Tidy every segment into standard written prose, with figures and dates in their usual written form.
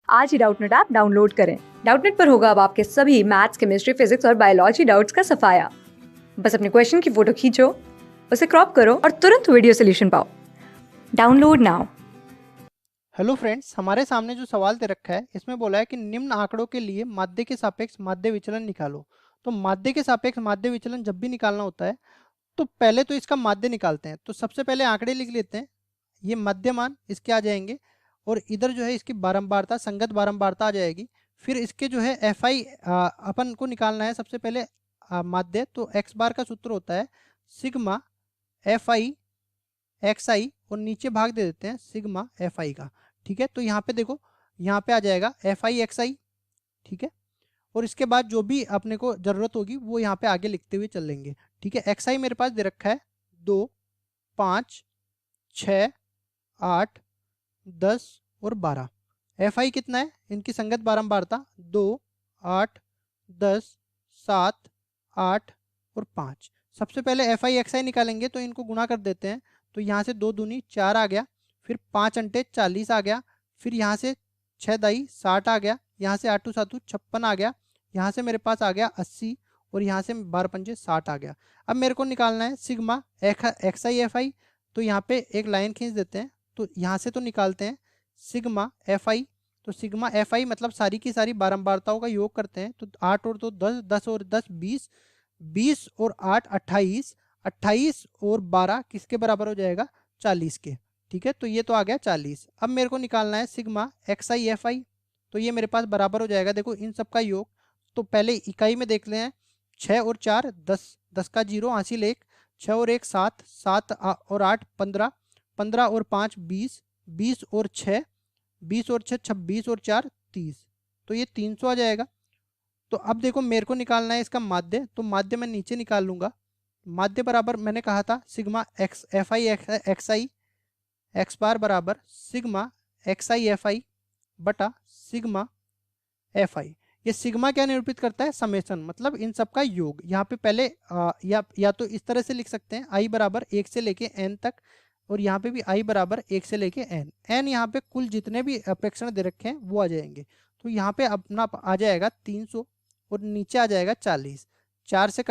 आज ही Doubtnut app download करें। Doubtnut पर होगा अब आपके सभी मैथ्स, केमिस्ट्री, फिजिक्स और बायोलॉजी डाउट्स का सफाया। बस अपने क्वेश्चन की फोटो खींचो, उसे क्रॉप करो और तुरंत वीडियो सोल्यूशन पाओ। Download now. हेलो फ्रेंड्स, हमारे सामने जो सवाल दे रखा है इसमें बोला है कि निम्न आंकड़ों के लिए माध्य के सापेक्ष माध्य विचलन निकालो। तो माध्य के सापेक्ष माध्य विचलन जब भी निकालना होता है तो पहले तो इसका माध्य निकालते हैं। तो सबसे पहले आंकड़े लिख लेते हैं। ये मध्यमान इसके आ जाएंगे और इधर जो है इसकी बारंबारता, संगत बारंबारता आ जाएगी। फिर इसके जो है एफ आई अपन को निकालना है। सबसे पहले माध्य, तो एक्स बार का सूत्र होता है सिग्मा एफ आई एक्स आई और नीचे भाग दे देते हैं सिग्मा एफ आई का। ठीक है, तो यहाँ पे देखो, यहाँ पे आ जाएगा एफ आई एक्स आई। ठीक है, और इसके बाद जो भी अपने को जरूरत होगी वो यहाँ पे आगे लिखते हुए चल लेंगे। ठीक है, एक्स आई मेरे पास दे रखा है 2, 5, 6, 8, 10 और 12। एफ आई कितना है, इनकी संगत बारंबारता 2, 8, 10, 7, 8 और 5। सबसे पहले एफ आई एक्स आई निकालेंगे तो इनको गुणा कर देते हैं। तो यहाँ से 2 दूनी 4 आ गया, फिर 5 अंटे 40 आ गया, फिर यहाँ से 6 दाई 60 आ गया, यहाँ से 8 सातू 56 आ गया, यहाँ से मेरे पास आ गया 80 और यहाँ से 12 पंजे 60 आ गया। अब मेरे को निकालना है सिग्मा एक्स आई एफ आई। तो यहाँ पे एक लाइन खींच देते हैं। तो यहाँ से तो निकालते हैं सिग्मा एफ आई। तो सिग्मा एफ आई मतलब सारी की सारी बारंबारताओं का योग करते हैं। तो 8 और 2 10, 10 और 10 20, 20 और 8 28, 28 और 12 किसके बराबर हो जाएगा, 40 के। ठीक है, तो ये तो आ गया 40। अब मेरे को निकालना है सिग्मा एक्स आई एफ आई। तो ये मेरे पास बराबर हो जाएगा, देखो इन सब का योग। तो पहले इकाई में देख लें हैं, 6 और 4 10, 10 का 0 हासिल 1, 6 और 1 7, 7 और 8 15, 15 और 5 20, 20 और 6, 20 और 6 26 और 4 30। तो ये 300 आ जाएगा। तो अब देखो मेरे को निकालना है इसका माध्य। तो माध्य मैं नीचे निकाल लूंगा। माध्य बराबर मैंने कहा था sigma X F I X I X bar बराबर sigma X I F I बटा सिग्मा एफ आई। ये सिग्मा क्या निरूपित करता है, समेशन, मतलब इन सब का योग। यहाँ पे पहले या तो इस तरह से लिख सकते हैं, आई बराबर 1 से लेके एन तक, और यहाँ पे भी आई बराबर 1 से लेके एन। एन यहाँ पे कुल जितने भी अपेक्षण दे रखे हैं वो आ जाएंगे। तो यहाँ पे अपना आ जाएगा 300 और नीचे आ जाएगा 40। 4 से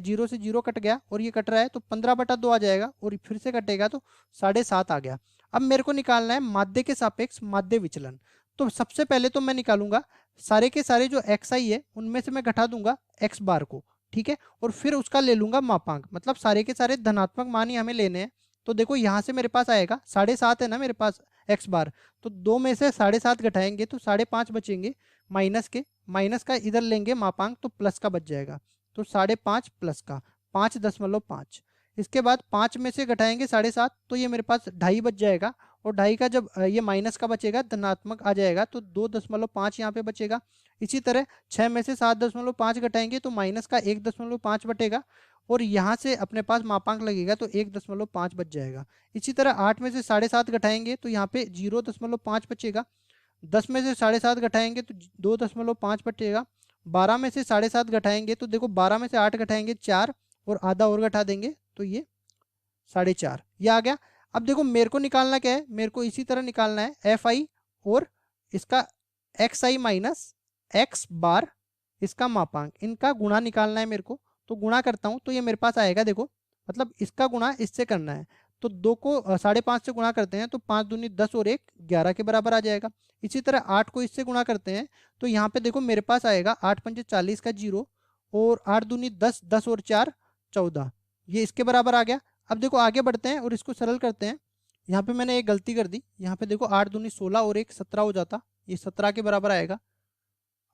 0 से 0 कट गया और ये कट रहा है तो 15/2 आ जाएगा, और फिर से कटेगा तो 7.5 आ गया। अब मेरे को निकालना है माध्य के सापेक्ष माध्य विचलन। तो सबसे पहले तो मैं निकालूंगा सारे के सारे जो एक्स आई है उनमें से मैं घटा दूंगा एक्स बार को। ठीक है, और फिर उसका ले लूंगा मापांक, मतलब सारे के सारे धनात्मक मान ही हमें लेने हैं। तो देखो यहाँ से मेरे पास आएगा 7.5 है ना मेरे पास एक्स बार। तो 2 में से 7.5 घटाएंगे तो 5.5 बचेंगे माइनस के। माइनस का इधर लेंगे मापांक तो प्लस का बच जाएगा। तो 5.5 प्लस का 5.5। इसके बाद 5 में से घटाएंगे 7.5 तो ये मेरे पास 2.5 बच जाएगा। और 2.5 का जब ये माइनस का बचेगा धनात्मक आ जाएगा तो 2.5 यहाँ पे बचेगा। इसी तरह 6 में से 7.5 घटाएंगे तो माइनस का 1.5 बटेगा, और यहाँ से अपने पास मापांक लगेगा तो 1.5 बच जाएगा। इसी तरह 8 में से 7.5 घटाएंगे तो यहाँ पे 0.5 बचेगा। 10 में से 7.5 घटाएंगे तो 2.5 बचेगा। 12 में से 7.5 घटाएंगे तो देखो 12 में से 8 घटाएंगे 4, और आधा और घटा देंगे तो ये 4.5 ये आ गया। अब देखो मेरे को निकालना क्या है, मेरे को इसी तरह निकालना है एफ आई और इसका एक्स आई माइनस एक्स बार, इसका मापांक, इनका गुणा निकालना है मेरे को। तो गुणा करता हूँ तो ये मेरे पास आएगा, देखो मतलब इसका गुणा इससे करना है। तो 2 को 5.5 से गुणा करते हैं तो 5 दूनी 10 और 1 11 के बराबर आ जाएगा। इसी तरह 8 को इससे गुणा करते हैं तो यहाँ पे देखो मेरे पास आएगा 8 पंजे 40 का 0, और 8 दूनी 10, 10 और 4 14, ये इसके बराबर आ गया। अब देखो आगे बढ़ते हैं और इसको सरल करते हैं। यहाँ पे मैंने एक गलती कर दी, यहाँ पे देखो 8 दूनी 16 और 1 17 हो जाता, ये 17 के बराबर आएगा।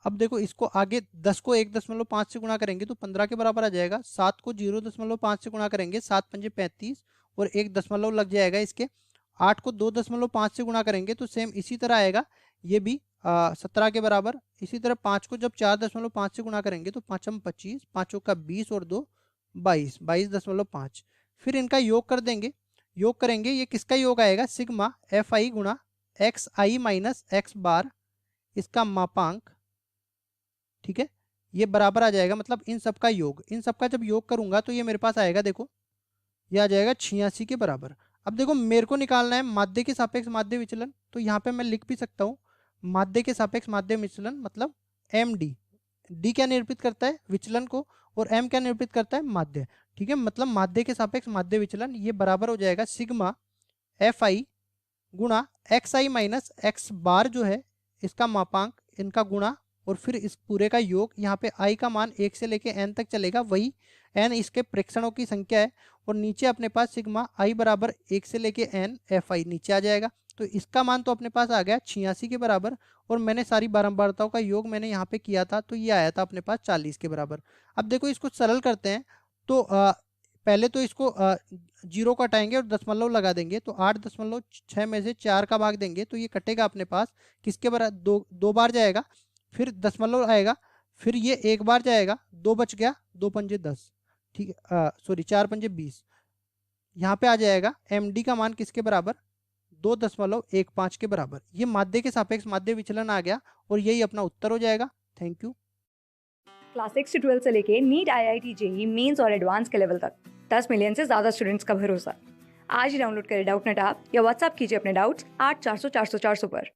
अब देखो इसको आगे 10 को 1.5 से गुणा करेंगे तो 15 के बराबर आ जाएगा। 7 को 0.5 से गुणा करेंगे 7 पंजे 35 और 1 दशमलव लग जाएगा इसके। 8 को 2.5 से गुणा करेंगे तो सेम इसी तरह आएगा, ये भी 17 के बराबर। इसी तरह 5 को जब 4.5 से गुणा करेंगे तो 5 25, 5 का 20 और 2 22, 22.5। फिर इनका योग कर देंगे, योग करेंगे, ये किसका योग आएगा, सिग्मा एफ आई गुणा एक्स आई माइनस एक्स बार, इसका मापांक। ठीक है, ये बराबर आ जाएगा, मतलब इन सब का योग। इन सब का जब योग करूंगा तो ये मेरे पास आएगा, देखो ये आ जाएगा 86 के बराबर। अब देखो मेरे को निकालना है माध्य के सापेक्ष माध्य विचलन। तो यहाँ पे मैं लिख भी सकता हूँ माध्य के सापेक्ष माध्य विचलन मतलब एम डी। डी क्या निरूपित करता है? विचलन को, और एम क्या निरूपित करता है? माध्य। ठीक है, मतलब माध्य के सापेक्ष माध्य विचलन ये बराबर हो जाएगा सिग्मा एफ आई गुणा एक्स आई माइनस एक्स बार जो है इसका मापांक, इनका गुणा, और फिर इस पूरे का योग। यहाँ पे आई का मान 1 से लेके n तक चलेगा, वही n इसके प्रेक्षणों की संख्या है, और नीचे अपने पास सिग्मा आई बराबर 1 से लेके n एफ आई नीचे आ जाएगा। तो इसका मान तो अपने पास आ गया 86 के बराबर, और मैंने सारी बारंबारताओं का योग मैंने यहाँ पे किया था, तो ये आया था अपने पास 40 के बराबर। अब देखो इसको सरल करते हैं, तो पहले तो इसको जीरो को हटाएंगे और दशमलव लगा देंगे, तो 8.6 में से 4 का भाग देंगे तो ये कटेगा अपने पास किसके बराबर? दो बार जाएगा, फिर दशमलव आएगा, फिर ये एक बार जाएगा, 2 बच गया, 2 पंजे 10, ठीक है, सॉरी 4 पंजे 20। यहाँ पे आ जाएगा एम डी का मान किसके बराबर? 2.15 के बराबर। ये माध्य के सापेक्ष माध्य विचलन आ गया, और यही अपना उत्तर हो जाएगा। Thank you. क्लास 6 से 12 से लेके नीट, IIT, जेईई मेंस और एडवांस के लेवल तक 10 मिलियन से ज्यादा स्टूडेंट्स का भरोसा। आज ही डाउनलोड करें डाउटनेट ऐप या व्हाट्सएप कीजिए अपने डाउट्स 8400 400 400 पर।